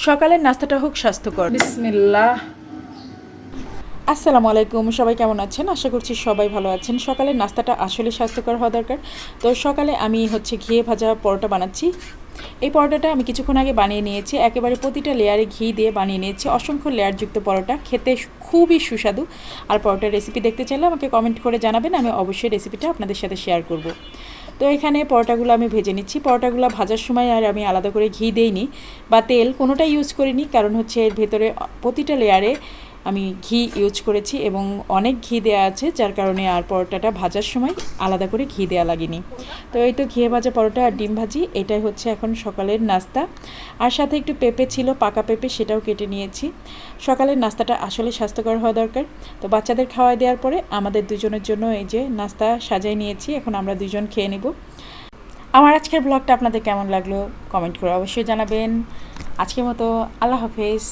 সকালের নাস্তাটা হোক স্বাস্থ্যকর। বিসমিল্লাহ। আসসালামু আলাইকুম, সবাই কেমন আছেন? আশা করছি সবাই ভালো আছেন। সকালের নাস্তাটা আসলে স্বাস্থ্যকর হওয়া দরকার। তো সকালে আমি ঘিয়ে ভাজা পরোটা বানাচ্ছি। এই পরোটাটা আমি কিছুক্ষণ আগে বানিয়ে নিয়েছি, একেবারে প্রতিটা লেয়ারে ঘি দিয়ে বানিয়ে নিয়েছি। অসংখ্য লেয়ারযুক্ত পরোটা, খেতে খুবই সুস্বাদু। আর পরোটার রেসিপি দেখতে চাইলে আমাকে কমেন্ট করে জানাবেন, আমি অবশ্যই রেসিপিটা আপনাদের সাথে শেয়ার করব। তো এখানে পরোটাগুলো আমি ভেজে নিচ্ছি। পরোটাগুলো ভাজার সময় আর আমি আলাদা করে ঘি দেইনি বা তেল কোনোটাই ইউজ করিনি, কারণ হচ্ছে এর ভেতরে প্রতিটা লেয়ারে আমি ঘি ইউজ করেছি এবং অনেক ঘি দেওয়া আছে, যার কারণে আর পরোটাটা ভাজার সময় আলাদা করে ঘি দেওয়া লাগেনি। তো এই তো ঘিয়ে ভাজা পরোটা আর ডিম ভাজি, এটাই হচ্ছে এখন সকালের নাস্তা। আর সাথে একটু পেঁপে ছিল, পাকা পেঁপে, সেটাও কেটে নিয়েছি। সকালের নাস্তাটা আসলে স্বাস্থ্যকর হওয়া দরকার। তো বাচ্চাদের খাওয়াই দেওয়ার পরে আমাদের দুজনের জন্য এই যে নাস্তা সাজাই নিয়েছি, এখন আমরা দুজন খেয়ে নিব। আমার আজকের ব্লগটা আপনাদের কেমন লাগলো কমেন্ট করে অবশ্যই জানাবেন। আজকের মতো আল্লাহ হাফেজ।